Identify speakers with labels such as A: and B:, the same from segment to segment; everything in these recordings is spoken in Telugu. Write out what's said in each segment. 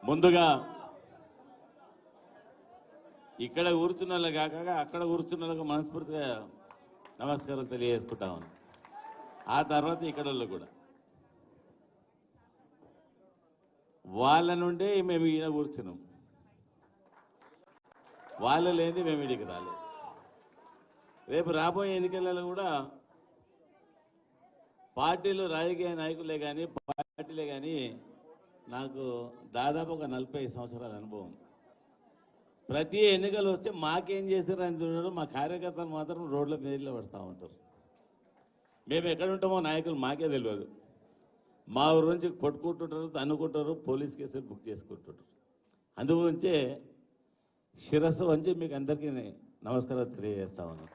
A: ముందుగా ఇక్కడ కూర్చున్న వాళ్ళు కాక అక్కడ కూర్చున్న వాళ్ళకు మనస్ఫూర్తిగా నమస్కారం తెలియజేసుకుంటామని, ఆ తర్వాత ఇక్కడ వాళ్ళు కూడా వాళ్ళ నుండే మేము ఈయన కూర్చున్నాం, వాళ్ళు లేని మేము ఇడికి రాలేదు. రేపు రాబోయే ఎన్నికలలో కూడా పార్టీలు రాజకీయ నాయకులే కానీ పార్టీలే కానీ నాకు దాదాపు ఒక 45 సంవత్సరాల అనుభవం. ప్రతి ఎన్నికలు వస్తే మాకేం చేశారని చూడడం, మా కార్యకర్తలు మాత్రం రోడ్ల మీద పడుతూ ఉంటారు. మేము ఎక్కడ ఉంటామో నాయకులు మాకే తెలియదు. మా ఊరు నుంచి కొట్టుకుంటుంటారు, తన్నుకుంటారు, పోలీస్ కేసులు బుక్ చేసుకుంటుంటారు. అందుగురించే శిరస్సు వంచి మీకు అందరికీ నమస్కారం తెలియజేస్తా ఉన్నాను.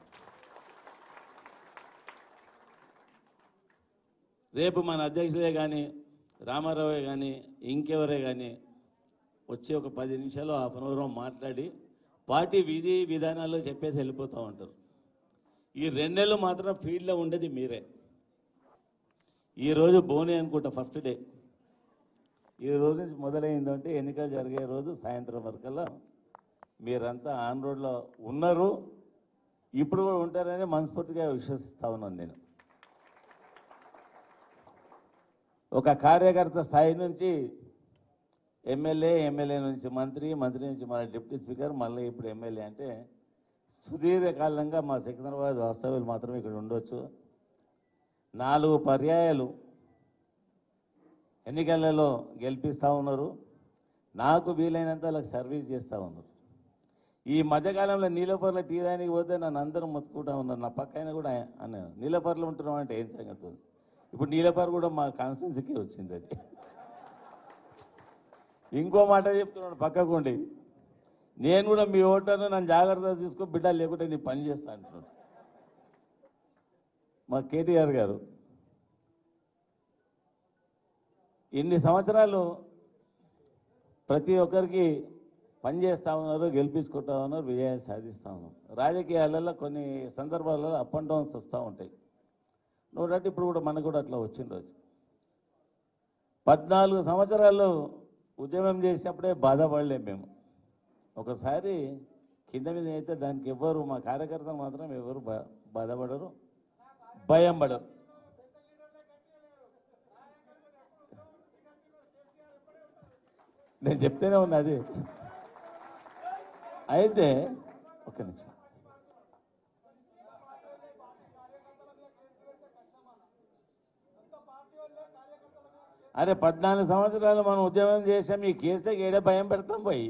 A: రేపు మన అధ్యక్షులే కానీ రామారావే కానీ ఇంకెవరే కానీ వచ్చి ఒక 10 నిమిషాలు హాఫ్ అన్ అవర్ మాట్లాడి పార్టీ విధి విధానాలు చెప్పేసి వెళ్ళిపోతూ ఉంటారు. ఈ 2 నెలలు మాత్రం ఫీల్డ్లో ఉండేది మీరే. ఈరోజు బోని అనుకుంటా ఫస్ట్ డే. ఈ రోజు నుంచి మొదలైందంటే ఎన్నికలు జరిగే రోజు సాయంత్రం వరకల్లా మీరంతా ఆన్ రోడ్లో ఉన్నారు, ఇప్పుడు కూడా ఉంటారని మనస్ఫూర్తిగా విశ్వసిస్తా ఉన్నాను. నేను ఒక కార్యకర్త స్థాయి నుంచి ఎమ్మెల్యే నుంచి మంత్రి నుంచి మన డిప్యూటీ స్పీకర్, మళ్ళీ ఇప్పుడు ఎమ్మెల్యే అంటే సుదీర్ఘకాలంగా మా సికింద్రాబాద్ వాస్తవ్యులు మాత్రం ఇక్కడ ఉండొచ్చు. 4 పర్యాయాలు ఎన్నికలలో గెలిపిస్తూ ఉన్నారు. నాకు వీలైనంత వాళ్ళకి సర్వీస్ చేస్తూ ఉన్నారు. ఈ మధ్యకాలంలో నీలపర్ల టీ దానికి పోతే నన్ను అందరూ మొత్తుకుంటా ఉన్నారు. నా పక్కన కూడా అన్నాను, నీలపర్లు ఉంటున్నాం అంటే ఏం సంగతి ఉంది. ఇప్పుడు నీలపర్ కూడా మా కాన్స్టిట్యున్సీకి వచ్చింది. అది ఇంకో మాట చెప్తున్నాడు పక్కకుండి, నేను కూడా మీ ఓటర్ను నన్ను జాగ్రత్తగా చూసుకో బిడ్డ, లేకుంటే నీ పని చేస్తా అంటున్నాడు మా కేటీఆర్ గారు. ఇన్ని సంవత్సరాలు ప్రతి ఒక్కరికి పనిచేస్తూ ఉన్నారు, గెలిపించుకుంటా ఉన్నారు, విజయాన్ని సాధిస్తూ ఉన్నారు. రాజకీయాలలో కొన్ని సందర్భాలలో అప్ అండ్ డౌన్స్ వస్తూ ఉంటాయి. నోటంటే ఇప్పుడు కూడా మనకు కూడా అట్లా వచ్చిండొచ్చు. 14 సంవత్సరాలు ఉద్యమం చేసినప్పుడే బాధపడలేము మేము. ఒకసారి కింద మీద అయితే దానికి ఎవ్వరు, మా కార్యకర్తలు మాత్రం ఎవరు బాధపడరు, భయం పడరు. నేను చెప్తూనే ఉన్నా అది. అయితే ఒక్క నిమిషం, అరే 14 సంవత్సరాలు మనం ఉద్యమం చేసాం, ఈ కేసులకి ఏడే భయం పెడతాం పోయి.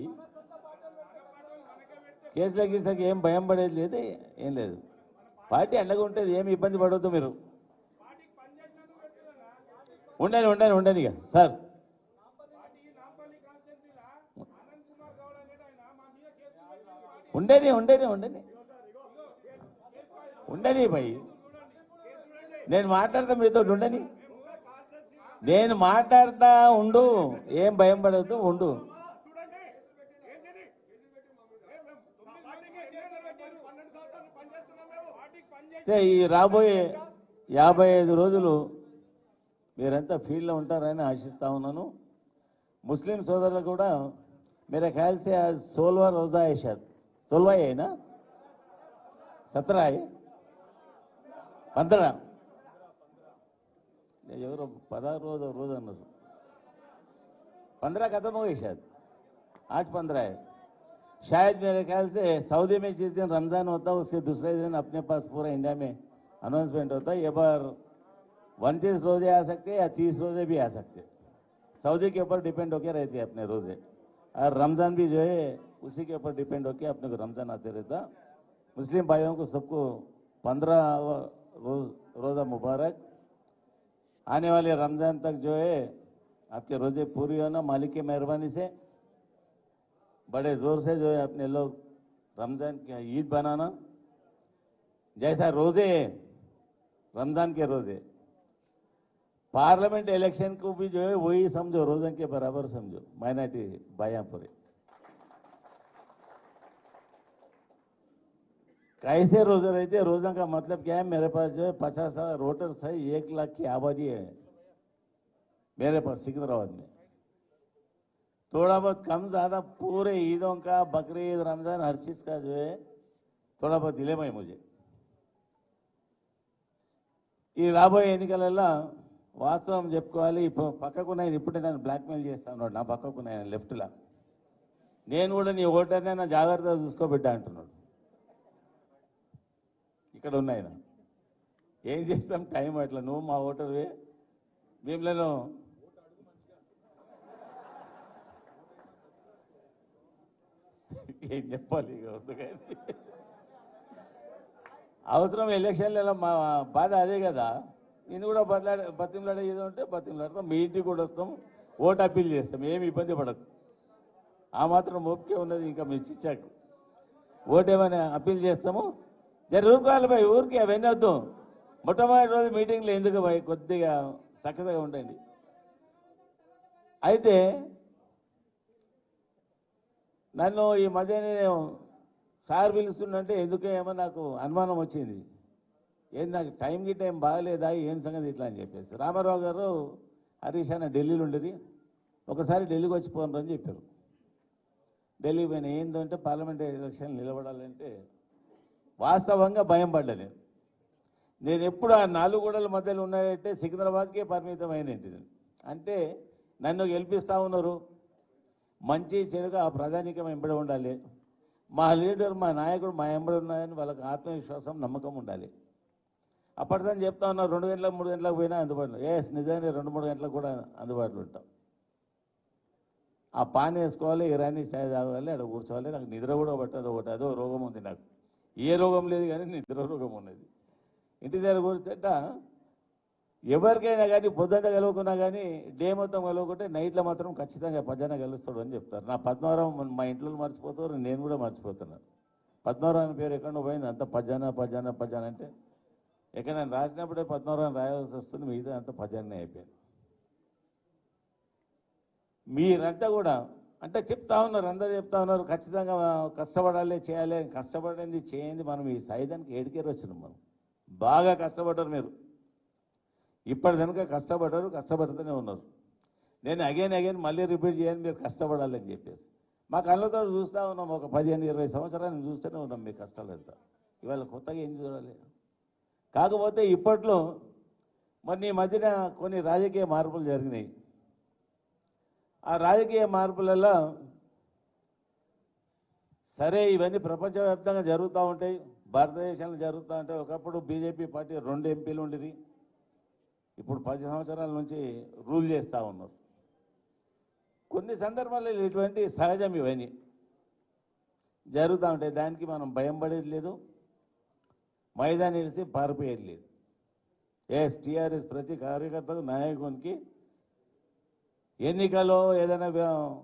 A: కేసుల గీసులకి ఏం భయం పడేది లేదు, ఏం లేదు. పార్టీ అండగా ఉంటుంది, ఏమి ఇబ్బంది పడవద్దు మీరు. ఉండని ఇక సార్, ఉండని భయ్, నేను మాట్లాడతా మీతో. ఉండని, నేను మాట్లాడతా ఉండు, ఏం భయం పడద్దు, ఉండు. ఈ రాబోయే 55 రోజులు మీరంతా ఫీల్డ్లో ఉంటారని ఆశిస్తా ఉన్నాను. ముస్లిం సోదరులు కూడా मेरे ख्याल से आज 16वां रोजा है, शायद 16वां है ना, 17 है, 15 ఎవరో 16 రోజు అన్నారు. 15 खत्म हो गई शायद, आज 15 है शायद. मेरे ख्याल से सऊदी में जिस दिन रमजान होता है उसके दूसरे दिन अपने पास पूरा इंडिया में अनाउंसमेंट होता है. ये बार 29 रोजे आ सकते हैं या 30 रोजे भी आ सकते हैं. सऊदी के ऊपर डिपेंड होकर रहते हैं अपने रोजे, और रमज़ान भी जो है उसी के ऊपर डिपेंड होकर अपने को रमज़ान आते रहता. मुस्लिम भाइयों को सबको 15 रोज़ा मुबारक. आने वाले रमज़ान तक जो है आपके रोज़े पूरी होना, मालिक की मेहरबानी से बड़े ज़ोर से जो है अपने लोग रमज़ान की ईद बनाना. जैसा रोज़े रमज़ान के रोज़े, पार्लियामेंट इलेक्शन को भी जो है वही समझो, रोज़न के बराबर समझो. माइनॉरिटी भाइयां पूरे कैसे रोजे रहते. रोजा का मतलब क्या है, मेरे पास जो है 50 वोटर्स है, 1 लाख की आबादी है मेरे पास सिकंदराबाद में. थोड़ा बहुत कम ज़्यादा पूरे ईदों का बकरीद रमज़ान हर चीज़ का जो है थोड़ा बहुत दिलेमय मुझे ఈ రాబోయే ఎన్నికలలో వాస్తవం చెప్పుకోవాలి. ఇప్పుడు పక్కకు నేను ఇప్పుడే నన్ను బ్లాక్మెయిల్ చేస్తాను, నా పక్కకు నేను లెఫ్ట్లో నేను కూడా నీ ఓటర్నే నా జాగ్రత్తగా చూసుకోబెట్టా అంటున్నాడు. ఇక్కడ ఉన్నాయన ఏం చేస్తాం, టైం అట్లా. నువ్వు మా ఓటర్వే, మేములను ఏం చెప్పాలి అవసరం ఎలక్షన్లలో మా బాధ అదే కదా. నేను కూడా బతిమలాడే ఏదో ఉంటే బతిమలాడతాం, మీ ఇంటికి కూడా వస్తాం, ఓటు అప్పీల్ చేస్తాం, ఏమి ఇబ్బంది పడదు. ఆ మాత్రం ఓపికే ఉన్నది. ఇంకా మీరు ఇచ్చాక ఓటు ఏమైనా అప్పీల్ చేస్తాము. రూపాయలు పోయి ఊరికి అవన్నీ వద్దు. మొట్టమొదటి రోజు మీటింగ్లో ఎందుకు పోయి కొద్దిగా చక్కగా ఉండండి. అయితే నన్ను ఈ మధ్య నేను సార్ పిలుస్తుందంటే ఎందుకో ఏమో నాకు అనుమానం వచ్చింది. ఏంది నాకు టైంకి టైం బాగలేదా, ఏం సంగతి ఇట్లా అని చెప్పేసి. రామారావు గారు హరీష్ అన్న ఢిల్లీలో ఉండేది, ఒకసారి ఢిల్లీకి వచ్చిపోను అని చెప్పారు. ఢిల్లీకి పోయిన ఏంటంటే పార్లమెంటరీ ఎలక్షన్ నిలబడాలంటే వాస్తవంగా భయం పడ్డా నేను ఎప్పుడు ఆ 4 గోడల మధ్యలో ఉన్నాయంటే సికింద్రాబాద్కే పరిమితం అయినట్టు. అంటే నన్ను గెలిపిస్తూ ఉన్నారు, మంచి చెడుగా ఆ ప్రజానీకం ఎంబడి ఉండాలి, మా లీడర్ మా నాయకుడు మా ఎంబడి ఉన్నాయని వాళ్ళకి ఆత్మవిశ్వాసం నమ్మకం ఉండాలి. అప్పటిదని చెప్తా ఉన్నారు 2 గంటలకు 3 గంటలకు పోయినా అందుబాటులో. నిజంగా 2-3 గంటలకు కూడా అందుబాటులో ఉంటాం. ఆ పాన్ వేసుకోవాలి, ఇరానీ ఛాయ్ తాగాలి, అక్కడ కూర్చోవాలి. నాకు నిద్ర కూడా పట్టదు. ఒకటి అదో రోగం ఉంది నాకు, ఏ రోగం లేదు కానీ నిద్ర రోగం ఉన్నది. ఇంటి దగ్గర కూర్చుంట ఎవరికైనా కానీ పొద్దున్న కలుగుకున్నా కానీ డే మొత్తం కలుగుకుంటే నైట్లో మాత్రం ఖచ్చితంగా పద్యాన కలుస్తాడు అని చెప్తారు. నా పద్మవరం మా ఇంట్లో మర్చిపోతారు, నేను కూడా మర్చిపోతున్నాను. పద్మవరం అనే పేరు ఎక్కడో పోయింది, అంత పద్యాన అంటే ఎక్కడ నేను రాసినప్పుడే పద్మవరం రాయాల్సి వస్తుంది, మిగతా అంత పద్యాన్నే అయిపోయింది. మీరంతా కూడా అంటే చెప్తా ఉన్నారు, అందరూ చెప్తా ఉన్నారు ఖచ్చితంగా కష్టపడాలి, చేయాలి. కష్టపడింది చేయండి. మనం ఈ సాయుధానికి ఏడికేరు వచ్చినాం. మనం బాగా కష్టపడ్డారు మీరు, ఇప్పటి కనుక కష్టపడుతూనే ఉన్నారు. నేను అగైన్ మళ్ళీ రిపీట్ చేయని మీరు కష్టపడాలని చెప్పేసి మా కళ్ళతో చూస్తూ ఉన్నాం. ఒక 15-20 సంవత్సరాలు చూస్తూనే ఉన్నాం మీ కష్టాలు ఎంత. ఇవాళ కొత్తగా ఏం చూడాలి. కాకపోతే ఇప్పట్లో మరి ఈ మధ్యన కొన్ని రాజకీయ మార్పులు జరిగినాయి. ఆ రాజకీయ మార్పులలో సరే ఇవన్నీ ప్రపంచవ్యాప్తంగా జరుగుతూ ఉంటాయి, భారతదేశంలో జరుగుతూ ఉంటాయి. ఒకప్పుడు బీజేపీ పార్టీ 2 ఎంపీలు ఉండేది, ఇప్పుడు 10 సంవత్సరాల నుంచి రూల్ చేస్తూ ఉన్నారు. కొన్ని సందర్భాల్లో ఇటువంటి సహజం ఇవన్నీ జరుగుతూ ఉంటాయి. దానికి మనం భయం పడేది లేదు, మైదానం ఇడిసి పారిపోయేది లేదు. టీఆర్ఎస్ ప్రతి కార్యకర్తకు నాయకునికి ఎన్నికల్లో ఏదైనా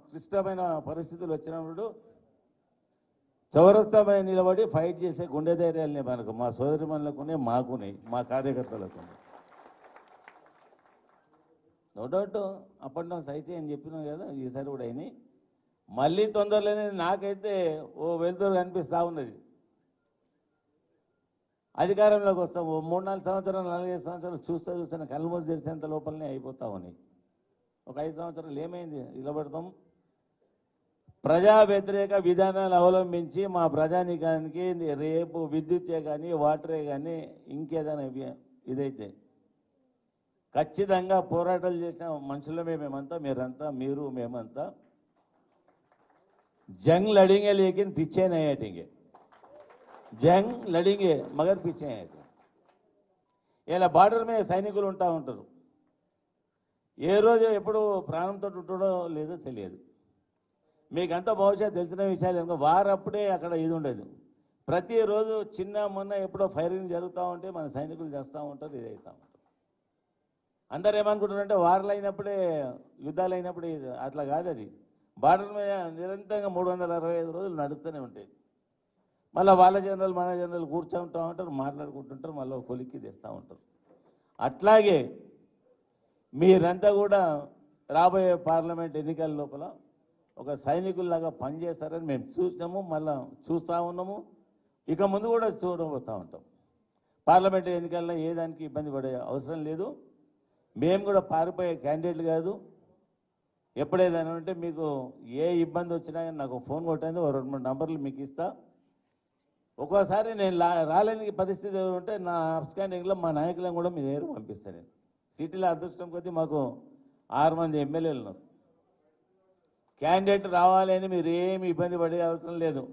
A: క్లిష్టమైన పరిస్థితులు వచ్చినప్పుడు చౌరస్తాపై నిలబడి ఫైట్ చేసే గుండె ధైర్యాలనే మనకు, మా సోదరిమణులకునే, మాకునే, మా కార్యకర్తలకు. No doubt up and downs అయితే అని చెప్పినాం కదా, ఈసారి కూడా అయినాయి. మళ్ళీ తొందరలోనే నాకైతే ఓ వెలుతురు కనిపిస్తూ ఉన్నది. అధికారంలోకి వస్తాము 3-4 సంవత్సరాలు 4-5 సంవత్సరాలు చూస్తే కళ్ళు మూసి తెరిచేంత లోపలనే అయిపోతా ఉన్నాయి. ఒక 5 సంవత్సరాలు ఏమైంది, నిలబడతాం. ప్రజా వ్యతిరేక విధానాలు అవలంబించి మా ప్రజానీకానికి రేపు విద్యుత్తే కానీ వాటరే కానీ ఇంకేదైనా ఇదైతే ఖచ్చితంగా పోరాటాలు చేసిన మనుషులమే మేమంతా, మీరు మేమంతా జంగ్ లడింగే లేకిన్ పిచ్చే నహీ హటేంగే, జంగ్ లడింగే మగర్ పిచ్చే హటేంగే. ఇలా బార్డర్ మీద సైనికులు ఉంటారు. ఏ రోజు ఎప్పుడు ప్రాణంతో ఉంటాడో లేదో తెలియదు. మీకంతా బహుశా తెలిసిన విషయాలు ఏమో, వారప్పుడే అక్కడ ఇది ఉండదు. ప్రతిరోజు మొన్న ఎప్పుడో ఫైరింగ్ జరుగుతూ ఉంటే మన సైనికులు చేస్తూ ఉంటారు, ఇది అవుతూ ఉంటారు. అందరు ఏమనుకుంటారంటే వార్లు అయినప్పుడే, యుద్ధాలు అయినప్పుడే, అట్లా కాదు. అది బార్డర్ మీద నిరంతరంగా 365 రోజులు నడుస్తూనే ఉంటాయి. మళ్ళీ వాళ్ళ జనరల్ మన జనరల్ కూర్చుంటూ ఉంటారు, మాట్లాడుకుంటుంటారు, మళ్ళీ కొలిక్కి తెస్తూ ఉంటారు. అట్లాగే మీరంతా కూడా రాబోయే పార్లమెంట్ ఎన్నికల లోపల ఒక సైనికుల్లాగా పనిచేస్తారని మేము చూసినాము, మళ్ళీ చూస్తూ ఉన్నాము, ఇక ముందు కూడా చూడబోతూ ఉంటాం. పార్లమెంట్ ఎన్నికల్లో ఏ దానికి ఇబ్బంది పడే అవసరం లేదు. మేము కూడా పారిపోయే క్యాండిడేట్లు కాదు. ఎప్పుడేదైనా ఉంటే మీకు ఏ ఇబ్బంది వచ్చినా నాకు ఫోన్ కొట్టండి, ఓ 2-3 నంబర్లు మీకు ఇస్తా. ఒక్కోసారి నేను రాలేని పరిస్థితి ఉంటే నా స్కానింగ్లో మా నాయకులను కూడా మీ దగ్గర పంపిస్తాను. నేను సిటీలో అదృష్టం కొద్దీ మాకు 6 మంది ఎమ్మెల్యేలు ఉన్నారు. క్యాండిడేట్ రావాలి అని మీరు ఏమి ఇబ్బంది పడే అవసరం లేదు.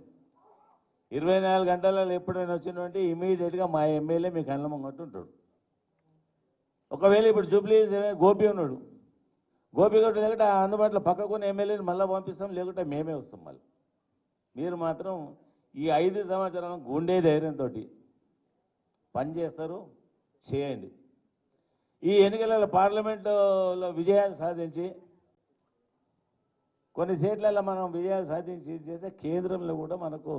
A: 24 గంటలలో ఎప్పుడైనా వచ్చినటువంటి ఇమీడియట్గా మా ఎమ్మెల్యే మీకు కళ్ళ ముంగట్టు ఉంటాడు. ఒకవేళ ఇప్పుడు జూబ్లీ గోపి ఉన్నాడు, గోపి గట్టు లేకుంటే అందుబాటులో పక్కకున్న ఎమ్మెల్యేని మళ్ళీ పంపిస్తాం, లేకుంటే మేమే వస్తాం. మళ్ళీ మీరు మాత్రం ఈ 5 సంవత్సరాలు గుండె ధైర్యంతో పనిచేస్తారు, చేయండి. ఈ ఎన్నికలలో పార్లమెంటులో విజయాలు సాధించి కొన్ని సీట్లలో మనం విజయాలు సాధించి చేస్తే కేంద్రంలో కూడా మనకు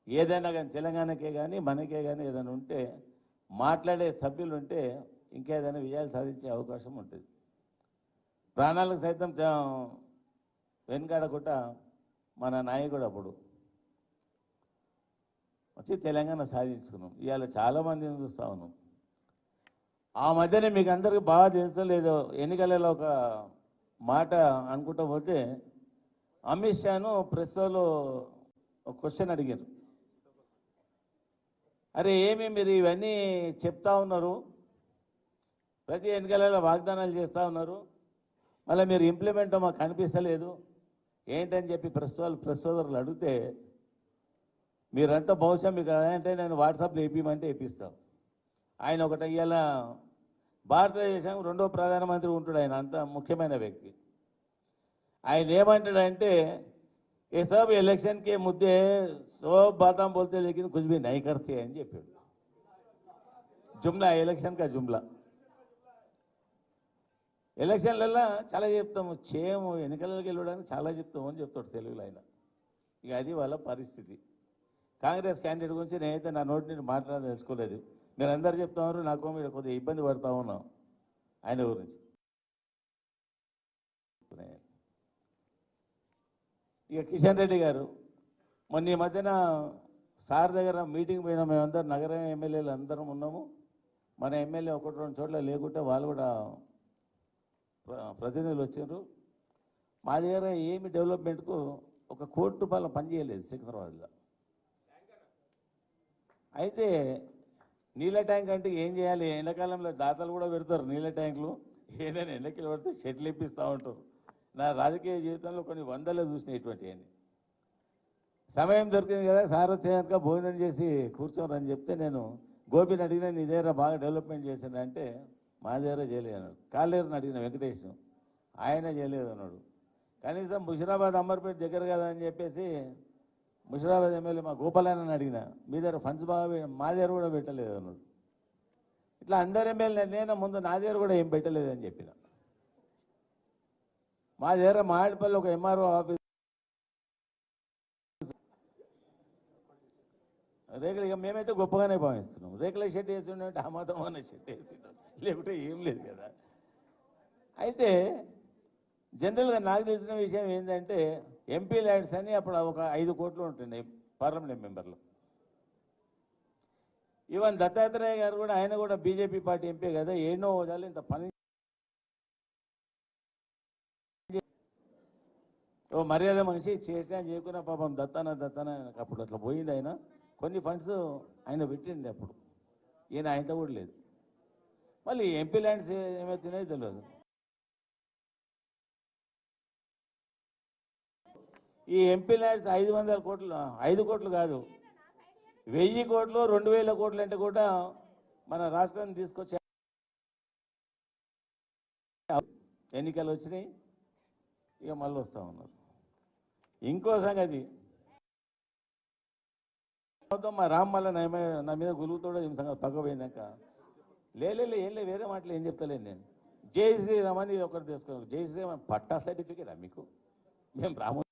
A: ఏదైనా కానీ తెలంగాణకే కానీ మనకే కానీ ఏదైనా ఉంటే మాట్లాడే సభ్యులు ఉంటే ఇంకేదైనా విజయాలు సాధించే అవకాశం ఉంటుంది. ప్రాణాలకు సైతం వెనుకాడకుండా మన నాయకుడు అప్పుడు వచ్చి తెలంగాణ సాధించుకున్నాం. ఇవాళ చాలామందిని చూస్తూ ఉన్నాం. ఆ మధ్యనే మీకు అందరికీ బాగా తెలుసలేదు, ఎన్నికలలో ఒక మాట అనుకుంటూ పోతే అమిత్ షాను ప్రెస్లో ఒక క్వశ్చన్ అడిగారు. అరే ఏమి మీరు ఇవన్నీ చెప్తా ఉన్నారు, ప్రతి ఎన్నికలలో వాగ్దానాలు చేస్తూ ఉన్నారు, మళ్ళీ మీరు ఇంప్లిమెంట్ మాకు కనిపిస్తలేదు ఏంటని చెప్పి ప్రెస్ సోదరులు అడిగితే, మీరంతా బహుశా మీకు అంటే నేను వాట్సాప్లో వేపిమంటే వేపిస్తాం. ఆయన ఒకటి ఇవాళ భారతదేశం 2వ ప్రధానమంత్రి ఉంటాడు, ఆయన అంత ముఖ్యమైన వ్యక్తి. ఆయన ఏమంటాడంటే ये सब इलेक्शन के मुद्दे सब बातें बोलते लेकिन कुछ भी नहीं करते అని చెప్పాడు. జుమ్లా, ఎలక్షన్ కా జుమ్లా. ఎలక్షన్లలో చాలా చెప్తాము, చేయము, ఎన్నికలకి వెళ్ళడానికి చాలా చెప్తాము అని చెప్తాడు తెలుగులో ఆయన. ఇక అది వాళ్ళ పరిస్థితి. కాంగ్రెస్ క్యాండిడేట్ గురించి నేనైతే నా నోటి నుండి మాట్లాడదలుచుకోలేదు. మీరు అందరు చెప్తా ఉన్నారు, నాకు మీరు కొద్దిగా ఇబ్బంది పడతా ఉన్నాం ఆయన గురించి. ఇక కిషన్ రెడ్డి గారు మొన్న ఈ మధ్యన సార్ దగ్గర మీటింగ్ పోయినా, మేమందరం నగర ఎమ్మెల్యేలు అందరం ఉన్నాము. మన ఎమ్మెల్యే 1-2 చోట్ల లేకుంటే వాళ్ళు కూడా ప్రతినిధులు వచ్చారు. మా దగ్గర ఏమి డెవలప్మెంట్కు ₹1 కోటి పనిచేయలేదు సికింద్రాబాద్లో. అయితే నీళ్ళ ట్యాంక్ అంటే ఏం చేయాలి, ఎండాకాలంలో దాతలు కూడా పెడతారు నీళ్ళ ట్యాంకులు, ఏదైనా ఎండకి పడితే షెడ్లు ఇప్పిస్తూ ఉంటారు. నా రాజకీయ జీవితంలో కొన్ని వందలే చూసిన ఇటువంటివన్నీ. సమయం దొరికింది కదా, సార్ వచ్చేదాక భోజనం చేసి కూర్చోరని చెప్తే నేను గోపిని అడిగిన, నీ దగ్గర బాగా డెవలప్మెంట్ చేశానంటే మా దగ్గర చేయలేదు అన్నాడు. కాలేరుని అడిగిన వెంకటేష్, ఆయన చేయలేదు అన్నాడు. కనీసం ముషిరాబాద్ అంబర్పేట దగ్గర కదా అని చెప్పేసి ముషిరాబాద్ ఎమ్మెల్యే మా గోపాలన్నని అడిగిన, మీ దగ్గర ఫండ్స్ బాగా మా దగ్గర కూడా పెట్టలేదు అన్నాడు. ఇట్లా అందరు ఎమ్మెల్యే నేను ముందు నా దగ్గర కూడా ఏం పెట్టలేదని చెప్పిన. మా దగ్గర మామిడిపల్లి ఒక ఎంఆర్ఓ ఆఫీస్ రేకులు, ఇక మేమైతే గొప్పగానే భావిస్తున్నాం. రేకుల షెడ్ వేసి ఉండే ఆ మాత్రం అన్న షెడ్ వేసి లేకుంటే ఏం లేదు కదా. అయితే జనరల్గా నాకు తెలిసిన విషయం ఏంటంటే ఎంపీ ల్యాండ్స్ అని అప్పుడు ఒక 5 కోట్లు ఉంటుండే పార్లమెంట్ మెంబర్లు. ఈవెన్ దత్తాత్రేయ గారు కూడా, ఆయన కూడా బీజేపీ పార్టీ ఎంపీ కదా, ఎన్నో హోదాలు ఇంత పని ఓ మర్యాద మనిషి చేసినా చేయకున్నా పాపం దత్తాన అప్పుడు అట్లా పోయింది. ఆయన కొన్ని ఫండ్స్ ఆయన పెట్టిండి అప్పుడు, ఈయన ఆయనతో కూడా లేదు. మళ్ళీ ఎంపీ ల్యాండ్స్ ఏమవుతున్నాయో తెలియదు. ఈ ఎంపీ ల్యాండ్స్ 500 కోట్లు, 5 కోట్లు కాదు, 1000 కోట్లు 2000 కోట్లు అంటే కూడా మన రాష్ట్రాన్ని తీసుకొచ్చే ఎన్నికలు వచ్చినాయి, ఇక మళ్ళీ వస్తూ ఉన్నారు. ఇంకో సంగతి, మా రామ్ మళ్ళీ నా మీద గులుగుతాడో ఏం సంగతి పక్క పోయినాక ఏం లే వేరే మాటలు ఏం చెప్తలేను నేను. జై శ్రీరామ్ అని ఒకటి తీసుకున్నాం. జై శ్రీరామ్ పట్టా సర్టిఫికేటా మీకు? మేము రాము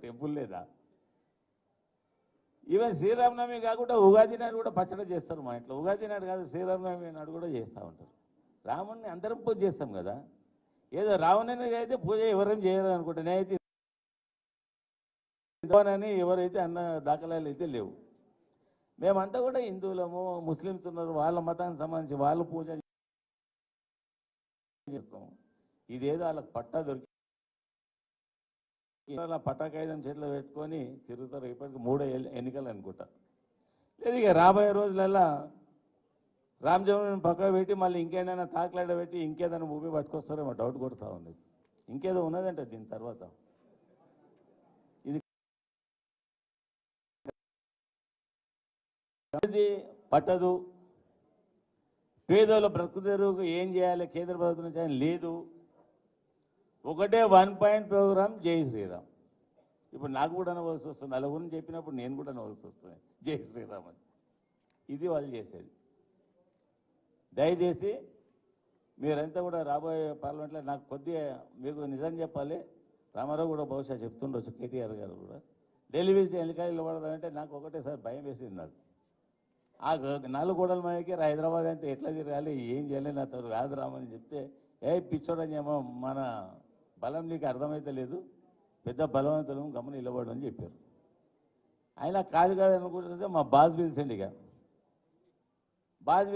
A: టెంపుల్ లేదా? ఈవెన్ శ్రీరామనవమి కాకుండా ఉగాది నాడు కూడా పచ్చడి చేస్తారు మా ఇంట్లో. ఉగాది నాడు కాదు, శ్రీరామనవమి నాడు కూడా చేస్తూ ఉంటారు. రాముడిని అందరం పూజ చేస్తాం కదా, ఏదో రావణునికి అయితే పూజ ఎవరేం చేయరు అనుకుంటా. నేనైతే అని ఎవరైతే అన్న దాఖలాలు అయితే లేవు. మేమంతా కూడా హిందువులము, ముస్లిమ్స్ ఉన్నారు, వాళ్ళ మతానికి సంబంధించి వాళ్ళు పూజ చేస్తాం. ఇదేదో వాళ్ళకి పట్టా దొరికి అలా పటాకాయుధం చేతిలో పెట్టుకొని తిరుగుతారు. ఇప్పటికి 3 ఎన్నికలు అనుకుంటా. లేదు ఇక రాబోయే రోజులల్లా రామజన్మభూమిని పక్కకు పెట్టి మళ్ళీ ఇంకేదైనా తాకలాడ పెట్టి ఇంకేదైనా భూమి పట్టుకొస్తారేమో డౌట్ కొడుతూ ఉంది. ఇంకేదో ఉన్నదంటే దీని తర్వాత ఇది పట్టదు. పేదోళ్ళ బ్రతుకుదెరువుకు ఏం చేయాలి కేంద్ర ప్రభుత్వం నుంచి లేదు. ఒకటే 1 పాయింట్ ప్రోగ్రామ్ జై శ్రీరామ్. ఇప్పుడు నాకు కూడా నవ్వాల్సి వస్తుంది. అలా గురించి చెప్పినప్పుడు నేను కూడా నవ్వాల్సి వస్తుంది. జై శ్రీరామ్ అని ఇది వాళ్ళు చేసేది. దయచేసి మీరంతా కూడా రాబోయే పార్లమెంట్లో నాకు కొద్దిగా మీకు నిజం చెప్పాలి. రామారావు కూడా బహుశా చెప్తుండొచ్చు, కేటీఆర్ గారు కూడా ఢిల్లీ వేసి ఎన్నికల్లో పడదామంటే నాకు ఒకటేసారి భయం వేసింది. నాకు ఆ 4 గోడల మధ్యకి హైదరాబాద్ అంతా ఎట్లా తిరగాలి ఏం చేయలేదు నాతో రాదు రామని చెప్తే పిచ్చోడని ఏమో మన బలం నీకు అర్థమైతే లేదు, పెద్ద బలవంతులు గమని నిలబడు అని చెప్పారు. ఆయన కాదు కాదు అనుకుంటే మా బాస్ పిలిచండి. ఇక బాస్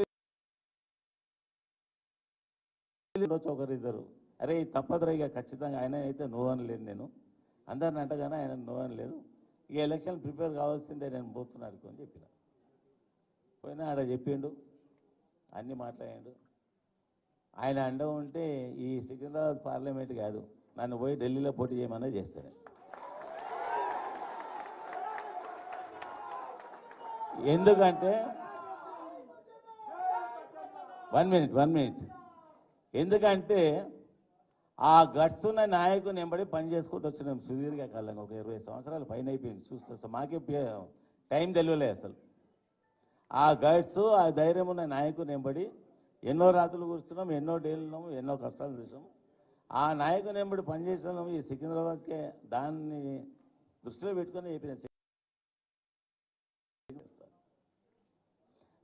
A: ఒకరిద్దరు అరే తప్పదురా ఇక ఖచ్చితంగా ఆయన అయితే నో అనలేదు, నేను అందరిని అంటగానే ఆయన నో అనలేదు, ఇక ఎలక్షన్ ప్రిపేర్ కావాల్సిందే నేను పోతున్నాను అని చెప్పిన. పోయినా ఆడ చెప్పిండు, అన్నీ మాట్లాడాడు. ఆయన అండ ఉంటే ఈ సికింద్రాబాద్ పార్లమెంట్ కాదు, నన్ను పోయి ఢిల్లీలో పోటీ చేయమన్నా చేస్తాను. ఎందుకంటే 1 మినిట్ ఎందుకంటే ఆ గట్స్ ఉన్న నాయకుని వెంబడి పని చేసుకుంటూ వచ్చినాం సుదీర్ఘకాలంగా. ఒక 20 సంవత్సరాలు పైన అయిపోయింది. చూస్తే మాకే టైం తెలియలే అసలు. ఆ గైడ్స్ ఆ ధైర్యం ఉన్న నాయకుని వెంబడి ఎన్నో రాత్రులు కూర్చున్నాం, ఎన్నో డేలున్నాము, ఎన్నో కష్టాలు చూసాం. ఆ నాయకుని వెంబడి పనిచేస్తున్నాము. ఈ సికింద్రాబాద్కే దాన్ని దృష్టిలో పెట్టుకొని చెప్పిన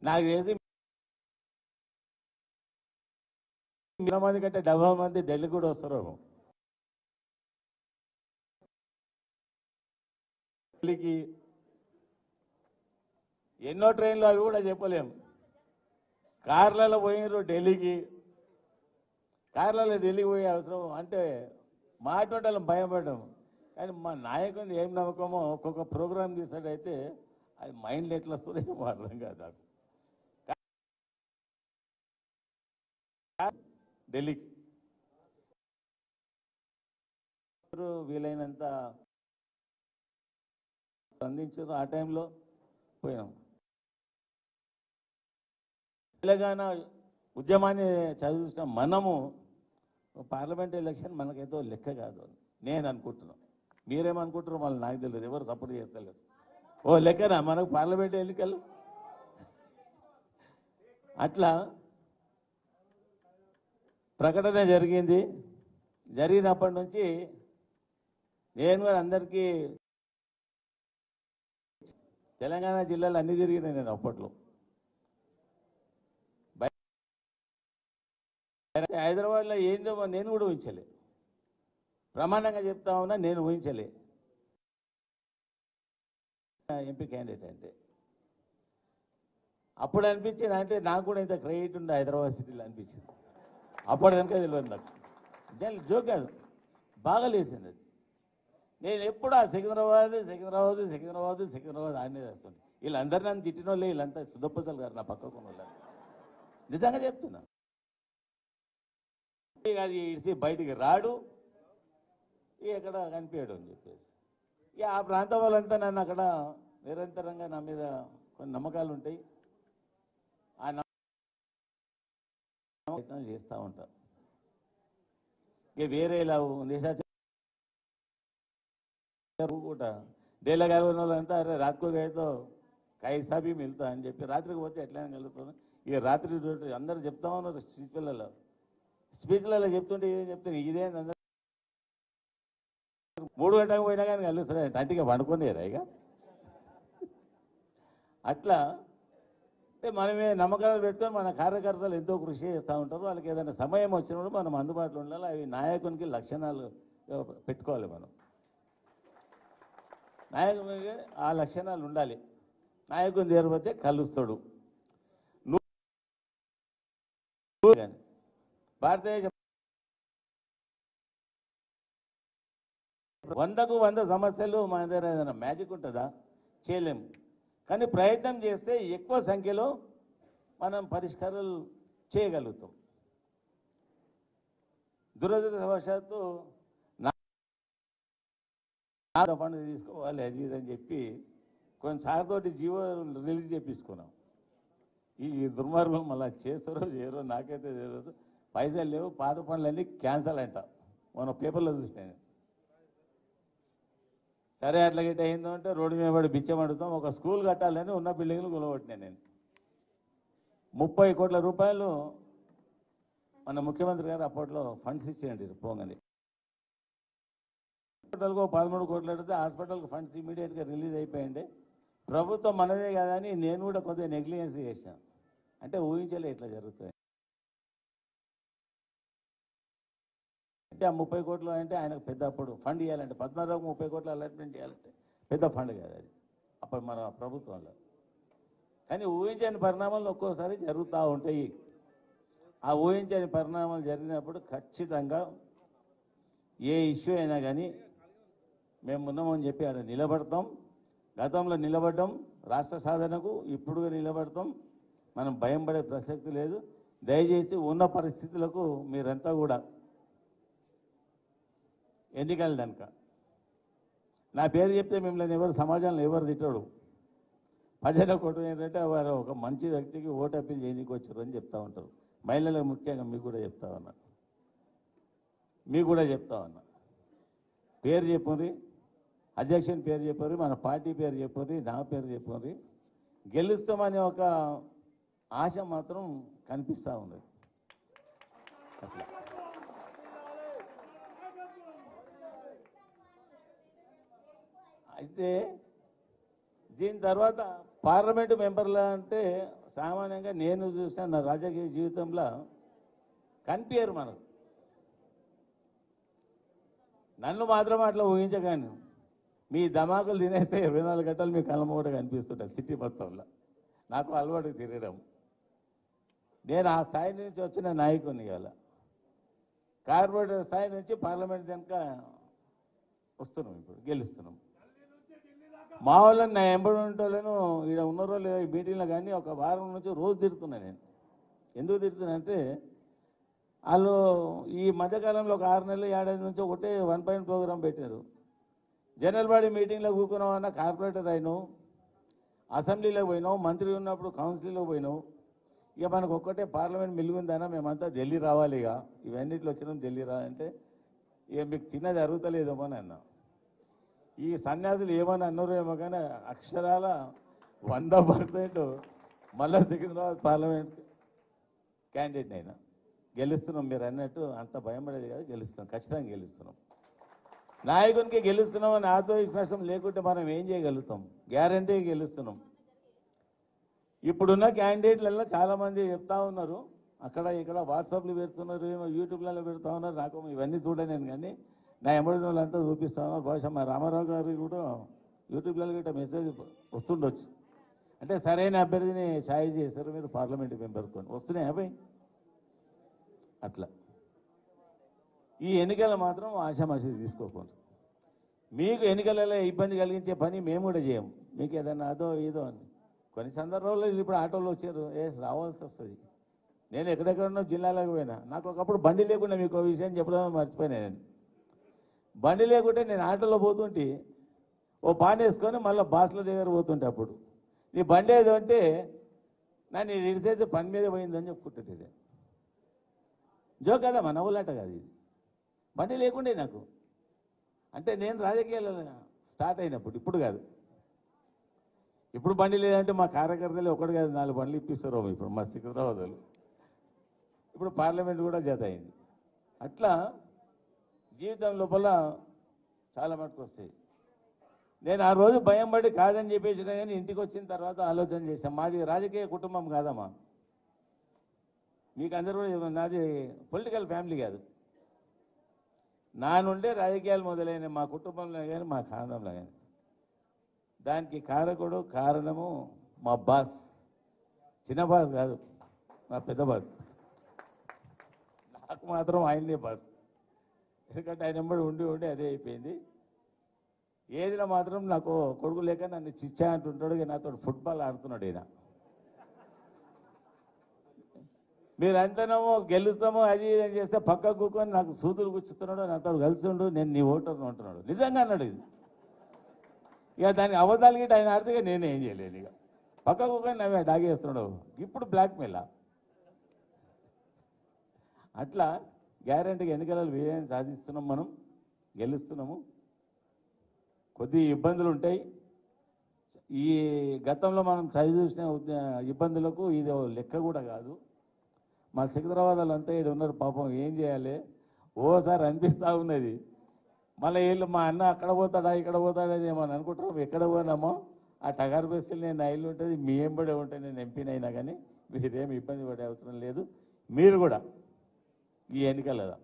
A: నాకు తెలిసి 100 మంది కంటే 70 మంది ఢిల్లీ కూడా వస్తారు. ఢిల్లీకి ఎన్నో ట్రైన్లు అవి కూడా చెప్పలేము. కార్లలో పోయినారు ఢిల్లీకి. కార్లలో ఢిల్లీకి పోయే అవసరం అంటే మాట్లాడాలి భయపడడం. కానీ మా నాయకుని ఏం నమ్మకమో ఒక్కొక్క ప్రోగ్రాం తీసాడైతే అది మైండ్లో ఎట్లా వస్తుందో ఏమో అర్థం కాదు నాకు. ఢిల్లీకి వీలైనంత అందించారు. ఆ టైంలో పోయినాం. తెలంగాణ ఉద్యమాన్ని చదివించిన మనము పార్లమెంట్ ఎలక్షన్ మనకేదో లెక్క కాదు అని నేను అనుకుంటున్నాను. మీరేమనుకుంటారో మళ్ళీ నాకు తెలియదు, ఎవరు సపోర్ట్ చేస్తలేరు. ఓ లెక్కనా మనకు పార్లమెంట్ ఎన్నికలు? అట్లా ప్రకటన జరిగింది. జరిగినప్పటి నుంచి నేను కూడా అందరికీ తెలంగాణ జిల్లాలు అన్ని తిరిగినాయి. నేను అప్పట్లో హైదరాబాద్లో ఏందో నేను కూడా ఊహించలే. ప్రమాణంగా చెప్తా ఉన్నా, నేను ఊహించలే ఎంపీ క్యాండిడేట్ అంటే. అప్పుడు అనిపించింది అంటే నాకు కూడా ఇంత క్రెడిట్ ఉంది హైదరాబాద్ సిటీలో అనిపించింది. అప్పుడు కనుక తెలియదు నాకు. జోక్ కాదు, బాగా లేచింది అది. నేను ఎప్పుడు ఆ సికింద్రాబాద్ ఆడనే చేస్తుండే. వీళ్ళందరూ నన్ను తిట్టిన వాళ్ళే, వీళ్ళంతా సుధప్పసలు గారు నా పక్కకు ఉన్న వాళ్ళు. నిజంగా చెప్తున్నా. అది ఇడిసి బయటికి రాడు, ఎక్కడ కనిపించాడు అని చెప్పేసి ఇక ఆ ప్రాంతం వాళ్ళంతా నన్ను అక్కడ నిరంతరంగా నా మీద కొన్ని నమ్మకాలు ఉంటాయి. ఆ నమ్మకం చేస్తూ ఉంటా. ఇక వేరే ఇలా కూడా డేలా గారి వాళ్ళంతా అరే రాత్రికో గైతో కైసా బి మిల్తా అని చెప్పి రాత్రికి పోతే ఎట్లయినా కలుగుతాను. ఇక రాత్రి అందరూ చెప్తా ఉన్నారు స్పీచ్లలో చెప్తుంటే ఇదేం చెప్తాను, ఇదేం అందరూ 3 గంటలకు పోయినా కానీ కలుగుతారు. అంటిగా పండుకునేరా ఇక అట్లా. అంటే మనమే నమ్మకాలు పెట్టుకొని మన కార్యకర్తలు ఎంతో కృషి చేస్తూ ఉంటారు. వాళ్ళకి ఏదైనా సమయం వచ్చినప్పుడు మనం అందుబాటులో ఉండాలి. అవి నాయకునికి లక్షణాలు పెట్టుకోవాలి. మనం నాయకునికి ఆ లక్షణాలు ఉండాలి. నాయకుని చేరిపోతే కలుస్తాడు. భారతదేశ 100కు 100 సమస్యలు మన దగ్గర ఏదైనా మ్యాజిక్ ఉంటుందా? చేయలేము. కానీ ప్రయత్నం చేస్తే ఎక్కువ సంఖ్యలో మనం పరిష్కారాలు చేయగలుగుతాం. దురదృష్టవశాత్తు నా ఫండ్ తీసుకోవాలి అది ఇది అని చెప్పి కొన్నిసార్లు జీవో రిలీజ్ చేయించుకున్నాం. ఈ దుర్మార్గం మళ్ళీ చేస్తారో చేయరో నాకైతే తెలియదు. పైసలు లేవు, పాత పనులన్నీ క్యాన్సల్ అంట. మన పేపర్లో చూసినాను. సరే అట్లా గిట్ట అయిందో అంటే రోడ్డు మీద పడి బిచ్చం అడుగుతాం. ఒక స్కూల్ కట్టాలని ఉన్న బిల్డింగ్లు కొలగొట్టినాను నేను. 30 కోట్ల రూపాయలు మన ముఖ్యమంత్రి గారు అప్పట్లో ఫండ్స్ ఇచ్చేయండి పోగానే. హాస్పిటల్కు 13 కోట్లు అడిగితే హాస్పిటల్కి ఫండ్స్ ఇమీడియట్గా రిలీజ్ అయిపోయింది. ప్రభుత్వం మనదే కదా అని నేను కూడా కొద్దిగా నెగ్లిజెన్స్ చేశాను. అంటే ఊహించలే ఇట్లా జరుగుతాయి. అంటే ఆ 30 కోట్లు అంటే ఆయనకు పెద్ద అప్పుడు ఫండ్ ఇవ్వాలంటే 14కు 30 కోట్లు అలాట్మెంట్ చేయాలంటే పెద్ద ఫండ్ కాదు అది అప్పుడు మన ప్రభుత్వంలో. కానీ ఊహించని పరిణామాలు ఒక్కోసారి జరుగుతూ ఉంటాయి. ఆ ఊహించని పరిణామాలు జరిగినప్పుడు ఖచ్చితంగా ఏ ఇష్యూ అయినా కానీ మేము ఉన్నామని చెప్పి ఆడ నిలబడతాం. గతంలో నిలబడ్డాం రాష్ట్ర సాధనకు, ఇప్పుడు నిలబడతాం. మనం భయం పడే ప్రసక్తి లేదు. దయచేసి ఉన్న పరిస్థితులకు మీరంతా కూడా ఎన్నికలు కనుక నా పేరు చెప్తే మిమ్మల్ని ఎవరు సమాజంలో ఎవరు తిట్టడు. ప్రజల కోట ఏంటంటే వారు ఒక మంచి వ్యక్తికి ఓటు అప్పీల్ చేయడానికి వచ్చారు అని చెప్తా ఉంటారు. మహిళలకు ముఖ్యంగా మీకు కూడా చెప్తా ఉన్నా. పేరు చెప్పుర్రి, అధ్యక్షుని పేరు చెప్పుర్రి, మన పార్టీ పేరు చెప్పుర్రి, నా పేరు చెప్పుర్రి. గెలుస్తామనే ఒక ఆశ మాత్రం కనిపిస్తూ ఉంది. అట్లా అయితే దీని తర్వాత పార్లమెంటు మెంబర్లు అంటే సామాన్యంగా నేను చూసిన నా రాజకీయ జీవితంలో కనిపించారు మనకు. నన్ను మాత్రం అట్లా ఊహించగాను మీ ధమాకులు తినేస్తే 24 గంటలు మీ కళ్ళ కూడా కనిపిస్తుంటాయి సిటీ మొత్తంలో. నాకు అలవాటు తిరగడం. నేను ఆ స్థాయి నుంచి వచ్చిన నాయకుని ఇవాళ కార్పొరేటర్ స్థాయి నుంచి పార్లమెంట్ కనుక వస్తున్నాం, ఇప్పుడు గెలుస్తున్నాం. మా వాళ్ళని నా ఎంబడి ఉంటోళ్ళను ఇక్కడ ఉన్నారో లేదో ఈ మీటింగ్లో కానీ ఒక వారం నుంచి రోజు తిరుగుతున్నా నేను. ఎందుకు తిరుగుతున్నా వాళ్ళు ఈ మధ్యకాలంలో ఒక 6 నెలలు 7 నుంచి ఒకటే 1 పాయింట్ ప్రోగ్రాం పెట్టారు. జనరల్ బాడీ మీటింగ్లో కూర్చున్నామన్నా కార్పొరేటర్ అయినావు, అసెంబ్లీలోకి పోయినావు, మంత్రి ఉన్నప్పుడు కౌన్సిల్లో పోయినావు. ఇక మనకు ఒక్కటే పార్లమెంట్ మిలుగుందన్నా మేమంతా ఢిల్లీ రావాలి. ఇక ఇవన్నిట్లో వచ్చినాం ఢిల్లీ రాలంటే ఇక మీకు తిన్నది అరుగుతలేదేమో అని అన్నా. ఈ సన్యాసులు ఏమని అన్నారో ఏమో కానీ అక్షరాల 100% మళ్ళా సికింద్రాబాద్ పార్లమెంట్ క్యాండిడేట్ అయినా గెలుస్తున్నాం. మీరు అన్నట్టు అంత భయం పడేది కాదు, గెలుస్తున్నాం, ఖచ్చితంగా గెలుస్తున్నాం. నాయకునికి గెలుస్తున్నాం అని ఆత్మవిశ్వాసం లేకుంటే మనం ఏం చేయగలుగుతాం? గ్యారంటీ గెలుస్తున్నాం. ఇప్పుడున్న క్యాండిడేట్లలో చాలామంది చెప్తా ఉన్నారు, అక్కడ ఇక్కడ వాట్సాప్లు పెడుతున్నారు, యూట్యూబ్లలో పెడతా ఉన్నారు. నాకు ఇవన్నీ చూడలేను కానీ నా ఎంబడి వాళ్ళంతా చూపిస్తా ఉన్నారు. బహుశా మా రామారావు గారికి కూడా యూట్యూబ్లలో గట్రా మెసేజ్ వస్తుండొచ్చు. అంటే సరైన అభ్యర్థిని ఛాయిస్ చేశారు మీరు పార్లమెంట్ మెంబర్ కొని వస్తున్నాయి అబ్బాయి. అట్లా ఈ ఎన్నికలు మాత్రం ఆషామాషి తీసుకోకూడదు. మీకు ఎన్నికలలో ఇబ్బంది కలిగించే పని మేము కూడా చేయము. మీకు ఏదైనా అదో ఏదో అని కొన్ని సందర్భాల్లో ఇప్పుడు ఆటోలో వచ్చారు, రావాల్సి వస్తుంది. నేను ఎక్కడెక్కడున్నో జిల్లాలకు పోయినా, నాకు ఒకప్పుడు బండి లేకుండా మీకు విషయం చెప్పడం మర్చిపోయినా. నేను బండి లేకుంటే నేను ఆటోలో పోతుంటే ఓ పాన్ వేసుకొని మళ్ళీ బాస్ల దగ్గర పోతుంటే అప్పుడు నీ బండి ఏదో అంటే నన్ను ఇడిసేసి పని మీద పోయిందని చెప్పుకుంటుంటే జో కదా మన ఊళ్ళట కాదు ఇది. బండి లేకుండే నాకు. అంటే నేను రాజకీయాలు స్టార్ట్ అయినప్పుడు, ఇప్పుడు కాదు. ఇప్పుడు బండి లేదంటే మా కార్యకర్తలు ఒకటి కాదు 4 బండ్లు ఇప్పిస్తారు ఇప్పుడు మా సికింద్రాబాద్ వాళ్ళు. ఇప్పుడు పార్లమెంట్ కూడా జత అయింది. అట్లా జీవితం లోపల చాలా మటుకు వస్తాయి. నేను ఆ రోజు భయం పడి కాదని చెప్పేసినా కానీ ఇంటికి వచ్చిన తర్వాత ఆలోచన చేశాను. మాది రాజకీయ కుటుంబం కాదమ్మా, మీకు అందరూ కూడా నాది పొలిటికల్ ఫ్యామిలీ కాదు. నా నుండే రాజకీయాలు మొదలైన మా కుటుంబంలో కానీ మా ఖాందంలో కానీ దానికి కారణము మా బాస్. చిన్న బాస్ కాదు, మా పెద్ద బాస్. నాకు మాత్రం ఆయనే బాస్. ఎందుకంటే ఆయన వెంబడి ఉండి అదే అయిపోయింది. ఏజ్లో మాత్రం నాకు కొడుకు లేక నన్ను చిచ్చా అంటుంటాడు, ఇక నాతో ఫుట్బాల్ ఆడుతున్నాడు ఈయన. మీరు అంతనేమో గెలుస్తామో అది ఇది అని చేస్తే పక్క కూకొని నాకు సూదులు కూర్చుతున్నాడు, నాతో కలిసి ఉండు, నేను నీ ఓటర్ను అంటున్నాడు. నిజంగా అన్నాడు ఇది. ఇక దానికి అబద్ధాలు గిట్ట ఆయన ఆడితే నేను ఏం చేయలేను. ఇక పక్క కూకొని నవ్వే డాగేస్తున్నాడు. ఇప్పుడు బ్లాక్మెయిల్. అట్లా గ్యారెంటీగా ఎన్నికలలో విజయం సాధిస్తున్నాం, మనం గెలుస్తున్నాము. కొద్ది ఇబ్బందులు ఉంటాయి. ఈ గతంలో మనం చదివి చూసిన ఇబ్బందులకు ఇది లెక్క కూడా కాదు. మా సికింద్రాబాద్ వాళ్ళంతా ఇక్కడ ఉన్నారు, పాపం ఏం చేయాలి ఓసారి అనిపిస్తూ ఉన్నది. మళ్ళీ వీళ్ళు మా అన్న అక్కడ పోతాడా ఇక్కడ పోతాడని ఏమని అనుకుంటారు. ఎక్కడ పోయినామో ఆ టగర్ బస్సులు నేను నా ఇల్లు ఉంటుంది, మీ ఎంబడే ఉంటాయి, నేను ఎంపీనైనా కానీ మీరేమి ఇబ్బంది పడే అవసరం లేదు. మీరు కూడా ఈ ఎన్నికలలో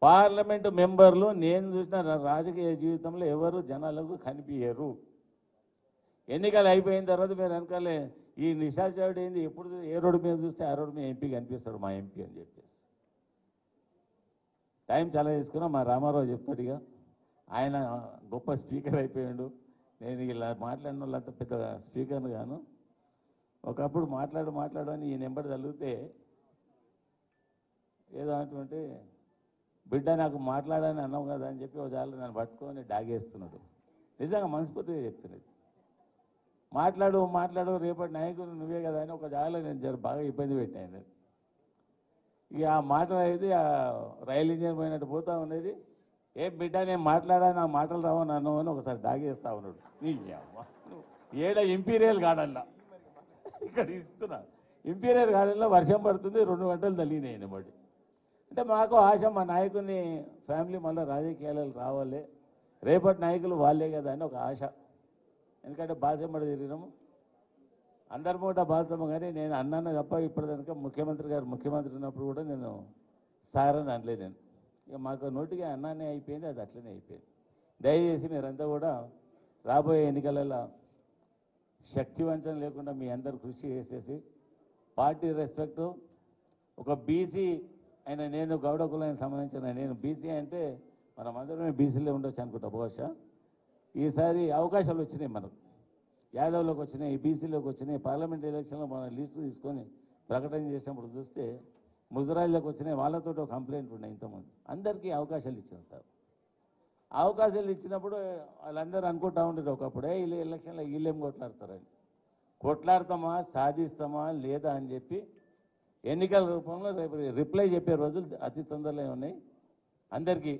A: పార్లమెంటు మెంబర్లు నేను చూసిన రాజకీయ జీవితంలో ఎవరు జనాలకు కనిపించరు. ఎన్నికలు అయిపోయిన తర్వాత మీరు వెనకాలే ఈ నిశాచారుడు ఏంది, ఎప్పుడు ఏ రోడ్డు మీద చూస్తే ఆ రోడ్డు మీద ఎంపీ కనిపిస్తాడు, మా ఎంపీ అని చెప్పేసి. టైం చాలా తీసుకున్నా. మా రామారావు చెప్తాడు, ఇక ఆయన గొప్ప స్పీకర్ అయిపోయాడు. నేను ఇలా మాట్లాడిన వాళ్ళంతా పెద్ద స్పీకర్ను గాను. ఒకప్పుడు మాట్లాడు అని ఈ నెంబర్ చదివితే ఏదో అటువంటి బిడ్డ నాకు మాట్లాడని అన్నావు కదా అని చెప్పి ఒకసారి నన్ను పట్టుకొని డాగేస్తున్నాడు. నిజంగా మనస్ఫూర్తిగా చెప్తున్నది. మాట్లాడు రేపటి నాయకుడు నువ్వే కదా అని ఒక జాగాలో నేను బాగా ఇబ్బంది పెట్టాను. ఇక ఆ మాటలు అయితే ఆ రైలు ఇంజన్ పోయినట్టు పోతా ఉన్నది. ఏ బిడ్డ నేను మాట్లాడాను, ఆ మాటలు రావని అన్నావు అని ఒకసారి డాగేస్తా ఉన్నాడు. ఏడ ఇంపీరియల్ గార్డెన్లో ఇక్కడ ఇస్తున్నా, ఇంపీరియల్ గార్డెన్లో వర్షం పడుతుంది, 2 గంటలు తల్లినాయి బట్టి. అంటే మాకు ఆశ, మా నాయకుని ఫ్యామిలీ మళ్ళీ రాజకీయాలు రావాలి, రేపటి నాయకులు వాళ్ళే కదా అని ఒక ఆశ. ఎందుకంటే బాసమ్మడి తిరిగినాము, అందరి పూట బాసమ్మ. కానీ నేను అన్నాను తప్ప ఇప్పటిదాకా ముఖ్యమంత్రి ఉన్నప్పుడు కూడా నేను సార్ అని అనలేదు. నేను ఇక మాకు నోటిగా అన్నానే అయిపోయింది, అది అట్లనే అయిపోయింది. దయచేసి మీరంతా కూడా రాబోయే ఎన్నికలలో శక్తి వంచన లేకుండా మీ అందరు కృషి చేసేసి పార్టీ రెస్పెక్టు, ఒక బీసీ అయిన నేను గౌడ కులానికి సంబంధించిన నేను బీసీ అంటే మనం అందరమే బీసీలో ఉండొచ్చు అనుకుంటా. బహుశా ఈసారి అవకాశాలు వచ్చినాయి, మనకు యాదవ్లోకి వచ్చినాయి, బీసీలోకి వచ్చినాయి. పార్లమెంట్ ఎలక్షన్లో మన లిస్టు తీసుకొని ప్రకటన చేసినప్పుడు చూస్తే ముజరాయిలోకి వచ్చినాయి. వాళ్ళతో ఒక కంప్లైంట్ ఉన్నాయి ఇంతకుముందు. అందరికీ అవకాశాలు ఇచ్చారు సార్. అవకాశాలు ఇచ్చినప్పుడు వాళ్ళందరూ అనుకుంటా ఉండేది ఒకప్పుడే వీళ్ళు ఎలక్షన్లో వీళ్ళేం కొట్లాడతారని. కొట్లాడతామా, సాధిస్తామా లేదా అని చెప్పి ఎన్నికల రూపంలో రేపు రిప్లై చెప్పే రోజులు అతి తొందరలో ఉన్నాయి. అందరికీ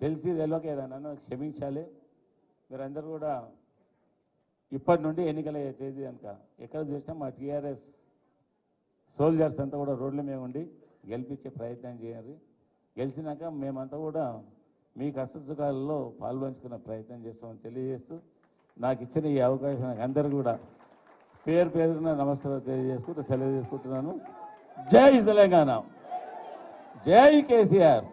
A: తెలియక ఏదన్నా క్షమించాలి. మీరందరూ కూడా ఇప్పటి నుండి ఎన్నికల తేదీ కనుక ఎక్కడ చూసినా మా టీఆర్ఎస్ సోల్జర్స్ అంతా కూడా రోడ్ల మీద ఉండి గెలిపించే ప్రయత్నం చేయాలి. గెలిచినాక మేమంతా కూడా మీ కష్ట సుఖాలలో పాల్పంచుకునే ప్రయత్నం చేస్తామని తెలియజేస్తూ నాకు ఇచ్చిన ఈ అవకాశానికి అందరూ కూడా పేరున నమస్కారం తెలియజేసుకుంటూ సెలవు చేసుకుంటున్నాను. జై తెలంగాణ, జై కేసీఆర్.